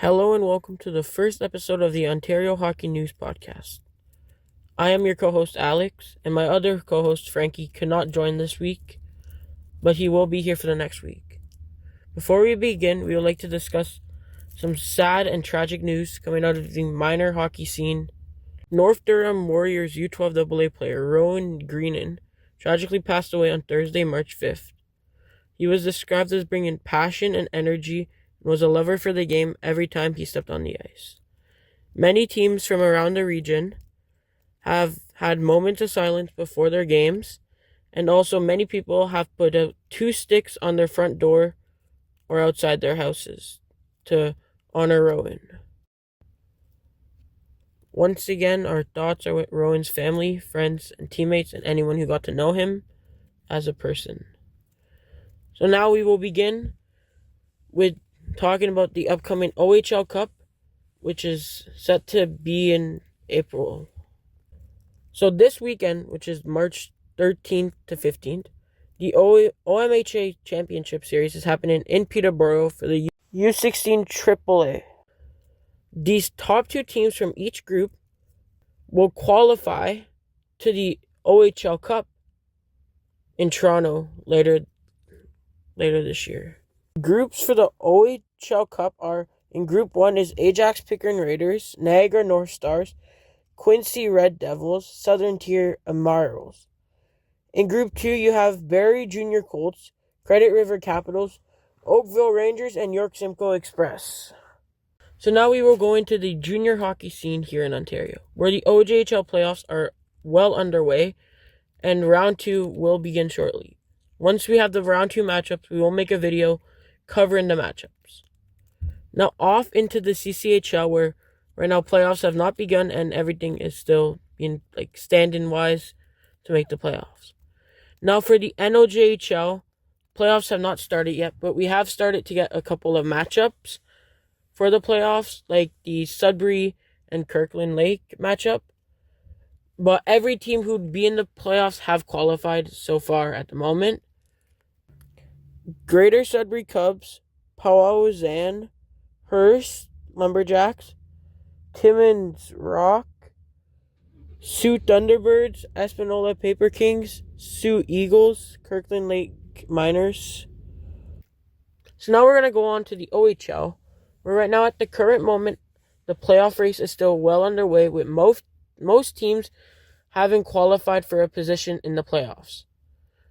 Hello and welcome to the first episode of the Ontario Hockey News Podcast. I am your co-host Alex, and my other co-host Frankie could not join this week, but he will be here for the next week. Before we begin, we would like to discuss some sad and tragic news coming out of the minor hockey scene. North Durham Warriors U12AA player Rowan Greenan tragically passed away on Thursday, March 5th. He was described as bringing passion and energy and was a lover for the game every time he stepped on the ice. Many teams from around the region have had moments of silence before their games, and also many people have put out 2 sticks on their front door or outside their houses to honor Rowan. Once again, our thoughts are with Rowan's family, friends, and teammates, and anyone who got to know him as a person. So now we will begin with talking about the upcoming OHL Cup, which is set to be in April. So this weekend, which is March 13th to 15th, the OMHA Championship Series is happening in Peterborough for the U16 AAA. These top 2 teams from each group will qualify to the OHL Cup in Toronto later this year. Groups for the OHL Cup are, in Group 1 is Ajax Pickering Raiders, Niagara North Stars, Quincy Red Devils, Southern Tier Emeralds. In Group 2 you have Barrie Junior Colts, Credit River Capitals, Oakville Rangers, and York Simcoe Express. So now we will go into the junior hockey scene here in Ontario, where the OJHL playoffs are well underway, and Round 2 will begin shortly. Once we have the Round 2 matchups, we will make a video covering the matchups. Now off into the CCHL, where right now playoffs have not begun and everything is still being stand-in wise to make the playoffs. Now for the NOJHL, playoffs have not started yet, but we have started to get a couple of matchups for the playoffs, like the Sudbury and Kirkland Lake matchup. But every team who'd be in the playoffs have qualified so far at the moment. Greater Sudbury Cubs, Powhatan, Hearst Lumberjacks, Timmins Rock, Sioux Thunderbirds, Espanola Paper Kings, Sioux Eagles, Kirkland Lake Miners. So now we're going to go on to the OHL, where right now at the current moment, the playoff race is still well underway, with most teams having qualified for a position in the playoffs.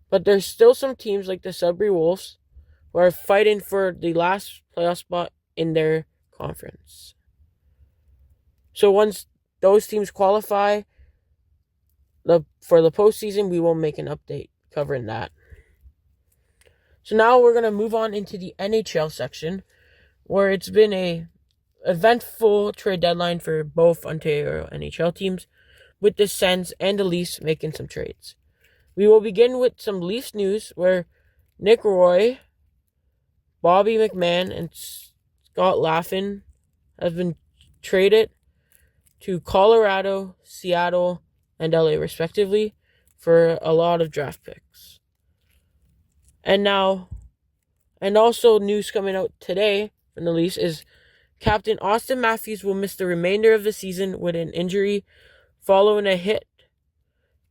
But there's still some teams like the Sudbury Wolves who are fighting for the last playoff spot in their conference. So once those teams qualify for the postseason, we will make an update covering that. So now we're going to move on into the NHL section, where it's been a eventful trade deadline for both Ontario NHL teams, with the Sens and the Leafs making some trades. We will begin with some Leafs news, where Nick Roy, Bobby McMann, and Scott Laffin have been traded to Colorado, Seattle, and LA respectively for a lot of draft picks. And also news coming out today from the Leafs is Captain Austin Matthews will miss the remainder of the season with an injury following a hit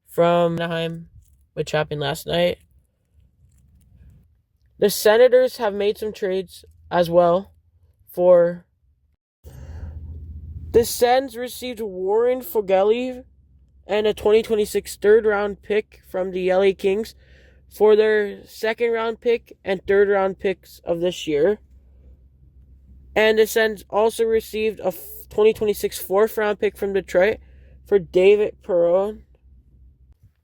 from Anaheim, which happened last night. The Senators have made some trades as well for... The Sens received Warren Foegele and a 2026 third-round pick from the LA Kings for their second-round pick and third-round picks of this year. And the Sens also received a 2026 fourth-round pick from Detroit for David Perron.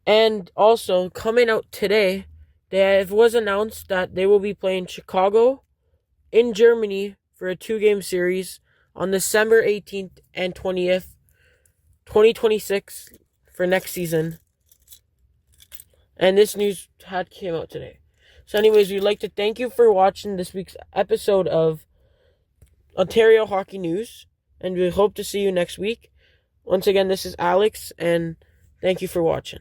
And also, coming out today, it was announced that they will be playing Chicago in Germany for a 2-game series on December 18th and 20th, 2026 for next season. And this news came out today. So anyways, we'd like to thank you for watching this week's episode of Ontario Hockey News, and we hope to see you next week. Once again, this is Alex, and thank you for watching.